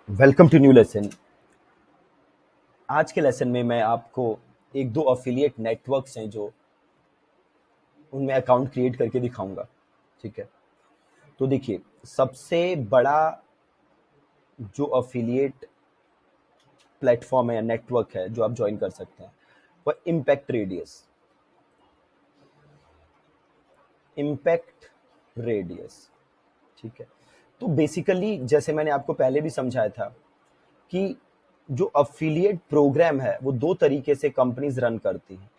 Welcome to new lesson. आज के lesson में मैं आपको एक दो अफिलिएट नेटवर्क्स हैं जो उनमें अकाउंट क्रिएट करके दिखाऊंगा। ठीक है, तो देखिए, सबसे बड़ा जो अफिलिएट प्लेटफॉर्म है या नेटवर्क है जो आप ज्वाइन कर सकते हैं वह इम्पैक्ट रेडियस। इम्पैक्ट रेडियस, ठीक है। तो बेसिकली जैसे मैंने आपको पहले भी समझाया था कि जो अफिलिएट प्रोग्राम है वो दो तरीके से कंपनीज रन करती हैं।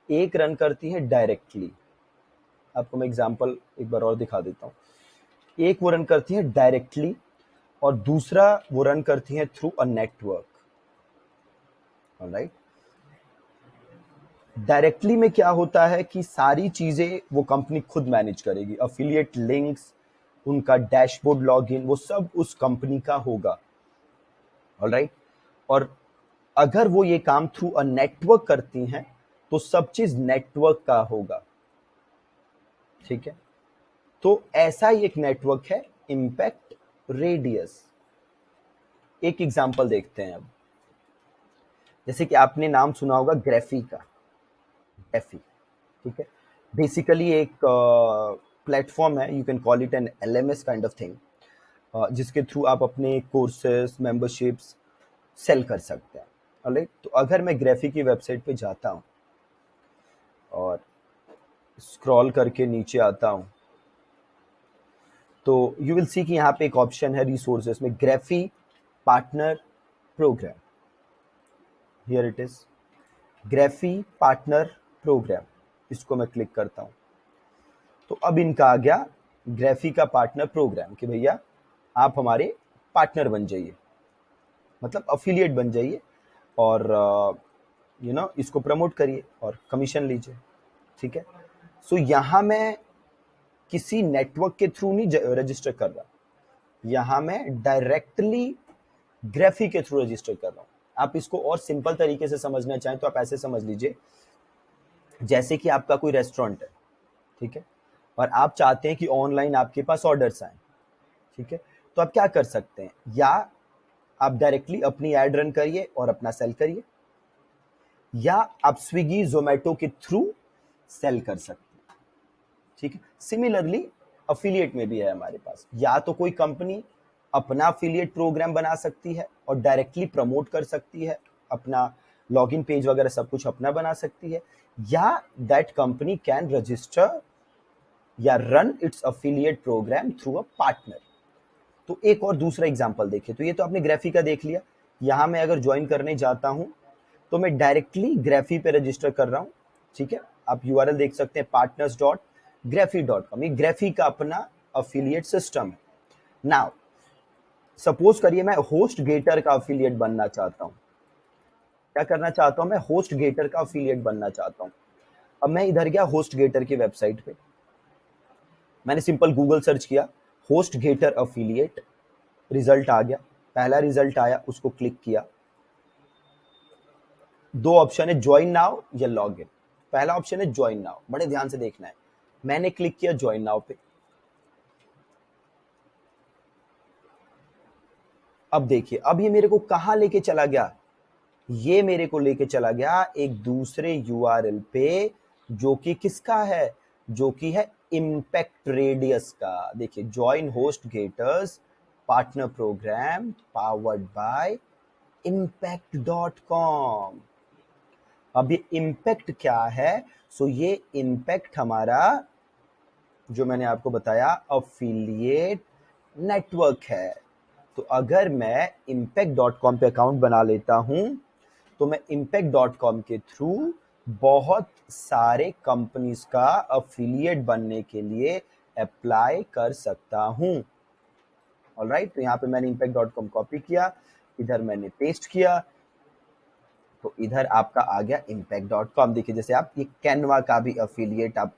एक रन करती है डायरेक्टली, आपको मैं एग्जांपल एक बार और दिखा देता हूँ। एक वो रन करती है डायरेक्टली और दूसरा वो रन करती है through a network. Alright, directly में क्या होता है कि सारी चीजें वो कंपनी खुद मैनेज करेगी। अफिलिएट लिंक्स, उनका डैशबोर्ड लॉगिन, वो सब उस कंपनी का होगा। ऑलराइट, और अगर वो ये काम थ्रू अ नेटवर्क करती हैं तो सब चीज नेटवर्क का होगा। ठीक है, तो ऐसा ही एक नेटवर्क है इम्पैक्ट रेडियस। एक एग्जांपल देखते हैं अब। जैसे कि आपने नाम सुना होगा ग्राफी का। ग्राफी, ठीक है, बेसिकली एक प्लेटफॉर्म है, you can call it an LMS kind of thing, जिसके थ्रू आप अपने कोर्सेस, मेंबरशिप्स सेल कर सकते हैं। ऑलराइट, तो अगर मैं ग्राफी की वेबसाइट पे जाता हूँ और स्क्रॉल करके नीचे आता हूँ तो यू विल सी कि यहाँ पे एक ऑप्शन है रिसोर्सेस में, Graphy partner program. Here it is, Graphy partner program. इसको मैं क्लिक करता हूँ तो अब इनका आ गया ग्राफी का पार्टनर प्रोग्राम कि भैया आप हमारे पार्टनर बन जाइए, मतलब अफिलिएट बन जाइए और इसको प्रमोट करिए और कमीशन लीजिए। ठीक है, सो यहाँ मैं किसी नेटवर्क के थ्रू नहीं रजिस्टर कर रहा, यहाँ मैं डायरेक्टली ग्राफी के थ्रू रजिस्टर कर रहा हूँ। आप इसको और सिंपल तरीके से समझना चाहें तो आप ऐसे समझ लीजिए, जैसे कि आपका कोई रेस्टोरेंट है, ठीक है, और आप चाहते हैं कि ऑनलाइन आपके पास ऑर्डर्स आए। ठीक है, तो आप क्या कर सकते हैं, या आप डायरेक्टली अपनी एड रन करिए और अपना सेल करिए, या आप स्विगी जोमेटो के थ्रू सेल कर सकते हैं। ठीक है, सिमिलरली अफिलिएट में भी है हमारे पास, या तो कोई कंपनी अपना अफिलिएट प्रोग्राम बना सकती है और डायरेक्टली प्रमोट कर सकती है, अपना लॉगिन पेज वगैरह सब कुछ अपना बना सकती है, या दैट कंपनी कैन रजिस्टर या run it's affiliate programme through a partner. तो एक और दूसरा एग्जांपल देखिए, तो ये तो आपने ग्राफी का देख लिया। यहां मैं अगर ज्वाइन करने जाता हूं तो मैं डायरेक्टली ग्राफी पे रजिस्टर कर रहा हूं। ठीक है, आप यूआरएल देख सकते हैं partners.graphie.com। ये ग्राफी का अपना अफिलिएट सिस्टम है। नाउ सपोज करिए मैं होस्ट गेटर का अफिलिएट बनना चाहता हूं। क्या करना चाहता हूं, मैं होस्ट गेटर का अफिलिएट बनना चाहता हूं। अब मैं इधर गया होस्ट गेटर की वेबसाइट पे, मैंने सिंपल गूगल सर्च किया होस्ट गेटर अफिलिएट, रिजल्ट आ गया। पहला रिजल्ट आया, उसको क्लिक किया। दो ऑप्शन है, ज्वाइन नाउ या लॉग इन। पहला ऑप्शन है ज्वाइन नाउ, बड़े ध्यान से देखना है। मैंने क्लिक किया ज्वाइन नाउ पे। अब देखिए, अब ये मेरे को कहां लेके चला गया, ये मेरे को लेके चला गया एक दूसरे यूआरएल पे, जो कि किसका है, जो कि है इम्पैक्ट रेडियस का। देखिए, join HostGator's partner program powered by impact.com। अब ये इम्पैक्ट क्या है, सो ये इम्पैक्ट हमारा, जो मैंने आपको बताया, अफिलिएट नेटवर्क है। तो अगर मैं impact.com पे अकाउंट बना लेता हूं तो मैं impact.com के थ्रू बहुत सारे कंपनीज का अफिलिएट बनने के लिए अप्लाई कर सकता हूं। ऑलराइट, तो यहाँ पे मैंने impact.com कॉपी किया, इधर मैंने पेस्ट किया, तो इधर आपका आ गया impact.com। देखिए, जैसे आप ये कैनवा का भी अफिलिएट आप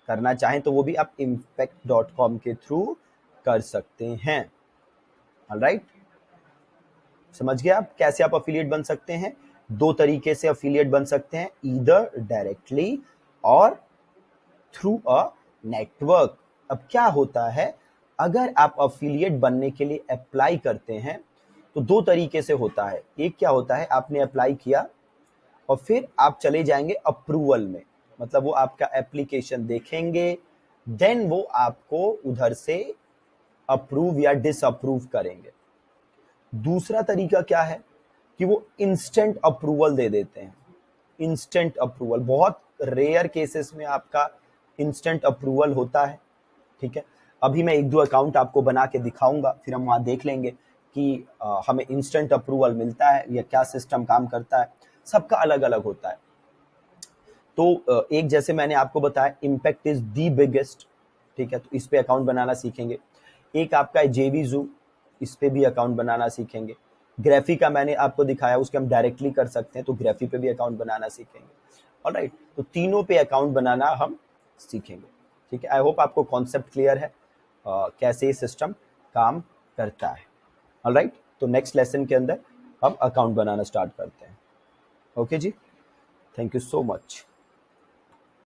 करना चाहें तो वो भी आप impact.com के थ्रू कर सकते हैं। ऑलराइट, समझ गए आप कैसे आप अफिलिएट बन सकते हैं। दो तरीके से अफिलिएट बन सकते हैं, ईदर डायरेक्टली और थ्रू अ नेटवर्क। अब क्या होता है, अगर आप अफिलिएट बनने के लिए अप्लाई करते हैं तो दो तरीके से होता है। एक क्या होता है, आपने अप्लाई किया और फिर आप चले जाएंगे अप्रूवल में, मतलब वो आपका एप्लीकेशन देखेंगे, देन वो आपको उधर से अप्रूव या डिसअप्रूव करेंगे। दूसरा तरीका क्या है कि वो इंस्टेंट अप्रूवल दे देते हैं। इंस्टेंट अप्रूवल, बहुत रेयर केसेस में आपका इंस्टेंट अप्रूवल होता है, ठीक है। अभी मैं एक दो अकाउंट आपको बना के दिखाऊंगा, फिर हम वहाँ देख लेंगे कि हमें इंस्टेंट अप्रूवल मिलता है या क्या सिस्टम काम करता है। सबका अलग अलग होता है। तो एक जैसे मैंने आपको बताया इम्पैक्ट इज दी बिगेस्ट, ठीक है, तो इस पे अकाउंट बनाना सीखेंगे। एक आपका है जेवीजू, इस पे भी अकाउंट बनाना सीखेंगे। ग्राफी का मैंने आपको दिखाया, उसके हम डायरेक्टली कर सकते हैं, तो ग्राफी पे भी अकाउंट बनाना सीखेंगे। ऑलराइट, तो तीनों पे अकाउंट बनाना हम सीखेंगे, ठीक है। आई होप आपको कॉन्सेप्ट क्लियर है कैसे ये सिस्टम काम करता है। ऑलराइट, तो नेक्स्ट लेसन के अंदर हम अकाउंट बनाना स्टार्ट करते हैं। ओके जी, थैंक यू सो मच।